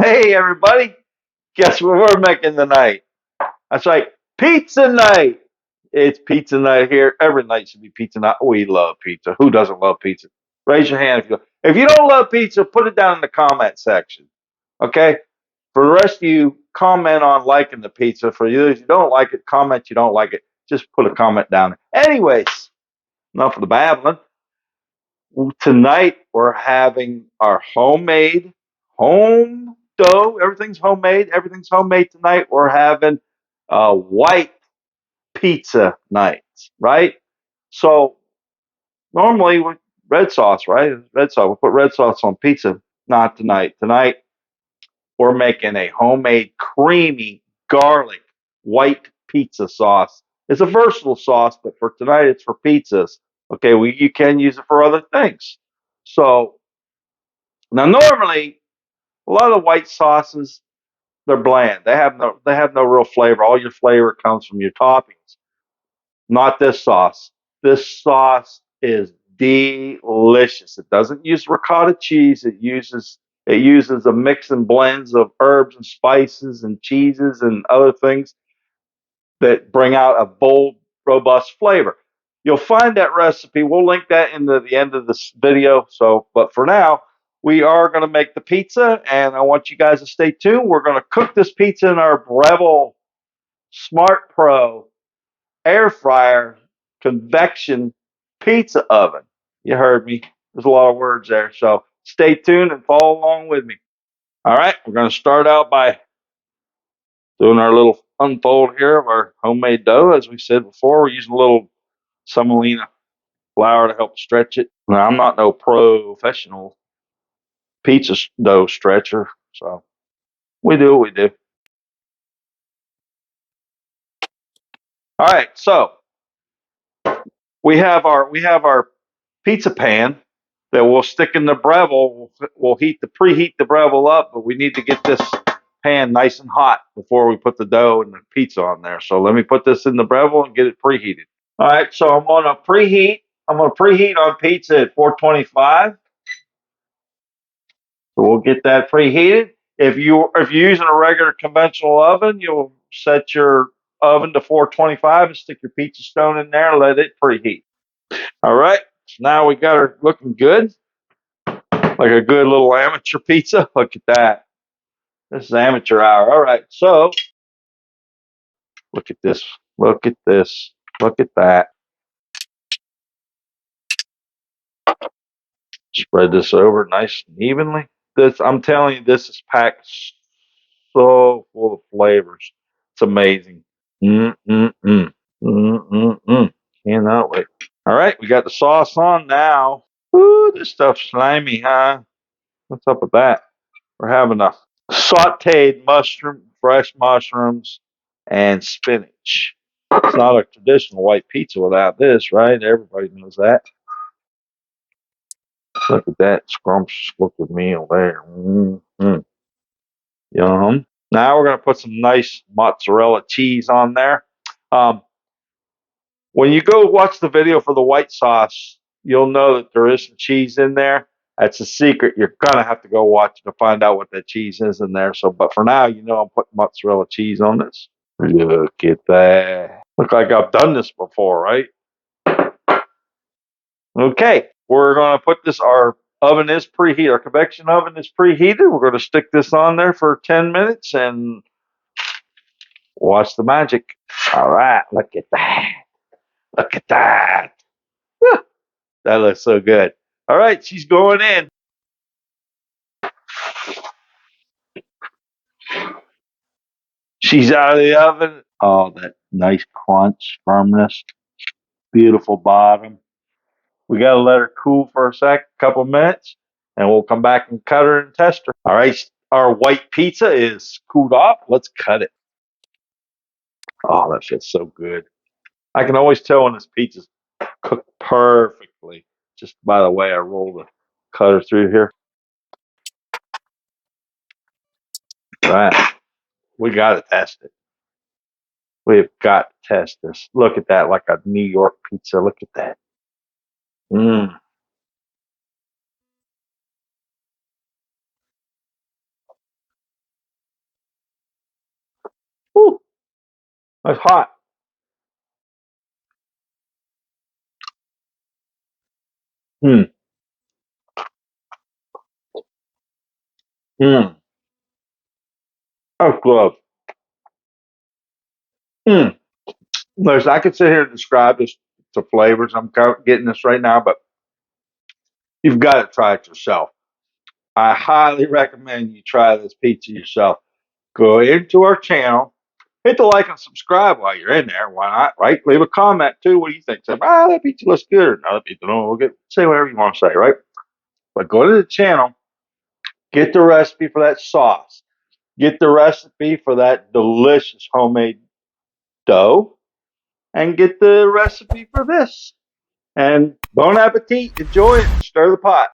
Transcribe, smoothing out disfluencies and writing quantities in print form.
Hey, everybody. Guess what we're making tonight? That's right, pizza night. It's pizza night here. Every night should be pizza night. We love pizza. Who doesn't love pizza? Raise your hand if you don't love pizza, put it down in the comment section. Okay? For the rest of you, comment on liking the pizza. For you, if you don't like it, comment you don't like it. Just put a comment down there. Anyways, enough of the babbling. Tonight we're having our home dough. Everything's homemade. Everything's homemade tonight. We're having white pizza night, right? So normally with red sauce, right? Red sauce. We put red sauce on pizza. Not tonight. Tonight we're making a homemade creamy garlic white pizza sauce. It's a versatile sauce, but for tonight it's for pizzas. Okay, you can use it for other things. So now normally a lot of white sauces they're bland. They have no real flavor. All your flavor comes from your toppings. Not this sauce. This sauce is delicious. It doesn't use ricotta cheese. It uses a mix and blends of herbs and spices and cheeses and other things that bring out a bold, robust flavor. You'll find that recipe. We'll link that into the end of this video. So, but for now, we are going to make the pizza, and I want you guys to stay tuned. We're going to cook this pizza in our Breville SMART Pro AirFryer convection pizza oven. You heard me. There's a lot of words there. So stay tuned and follow along with me. All right, we're going to start out by doing our little unfold here of our homemade dough. As we said before, we're using a little semolina flour to help stretch it. Now, I'm not no professional pizza dough stretcher, so we do what we do. All right, so we have our pizza pan that we'll stick in the Breville. We'll preheat the Breville up, but we need to get this pan nice and hot before we put the dough and the pizza on there. So let me put this in the Breville and get it preheated. All right, so I'm going to preheat. I'm going to preheat on pizza at 425. So we'll get that preheated. If you're using a regular conventional oven, you'll set your oven to 425 and stick your pizza stone in there and let it preheat. All right, so now we got her looking good, like a good little amateur pizza. Look at that. This is amateur hour. All right, so look at this. Look at this. Look at that. Spread this over nice and evenly. I'm telling you, this is packed so full of flavors. It's amazing. Mm-mm-mm. Mm-mm-mm. Cannot wait. All right, we got the sauce on now. Ooh, this stuff's slimy, huh? What's up with that? We're having a sauteed mushroom, fresh mushrooms, and spinach. It's not a traditional white pizza without this, right? Everybody knows that. Look at that scrumptious looking meal there. Mm-hmm. Yum. Now we're going to put some nice mozzarella cheese on there. Um, when you go watch the video for the white sauce, you'll know that there is some cheese in there. That's a secret. You're going to have to go watch to find out what that cheese is in there. So, but for now, I'm putting mozzarella cheese on this. Look at that. Look like I've done this before, right? Okay, we're going to put this, our oven is preheated, our convection oven is preheated. We're going to stick this on there for 10 minutes and watch the magic. All right, look at that. Look at that. Whew, that looks so good. All right, she's going in. She's out of the oven. Oh, that nice crunch, firmness, beautiful bottom. We got to let her cool for a couple minutes, and we'll come back and cut her and test her. All right, our white pizza is cooled off. Let's cut it. Oh, that feels so good. I can always tell when this pizza's cooked perfectly just by the way I roll the cutter through here. All right, we got to test it. We've got to test this. Look at that, like a New York pizza. Look at that. Mmm. It's hot. Mm, mm. Oh, good. Mm. Listen, I could sit here and describe this to flavors. I'm getting this right now, but you've got to try it yourself. I highly recommend you try this pizza yourself. Go into our channel, hit the like and subscribe while you're in there. Why not? Right? Leave a comment too. What do you think? Say, that pizza looks good. Or no, that pizza don't look good. Say whatever you want to say, right? But go to the channel, get the recipe for that sauce, get the recipe for that delicious homemade dough, and get the recipe for this. And bon appetit. Enjoy it. Stir the pot.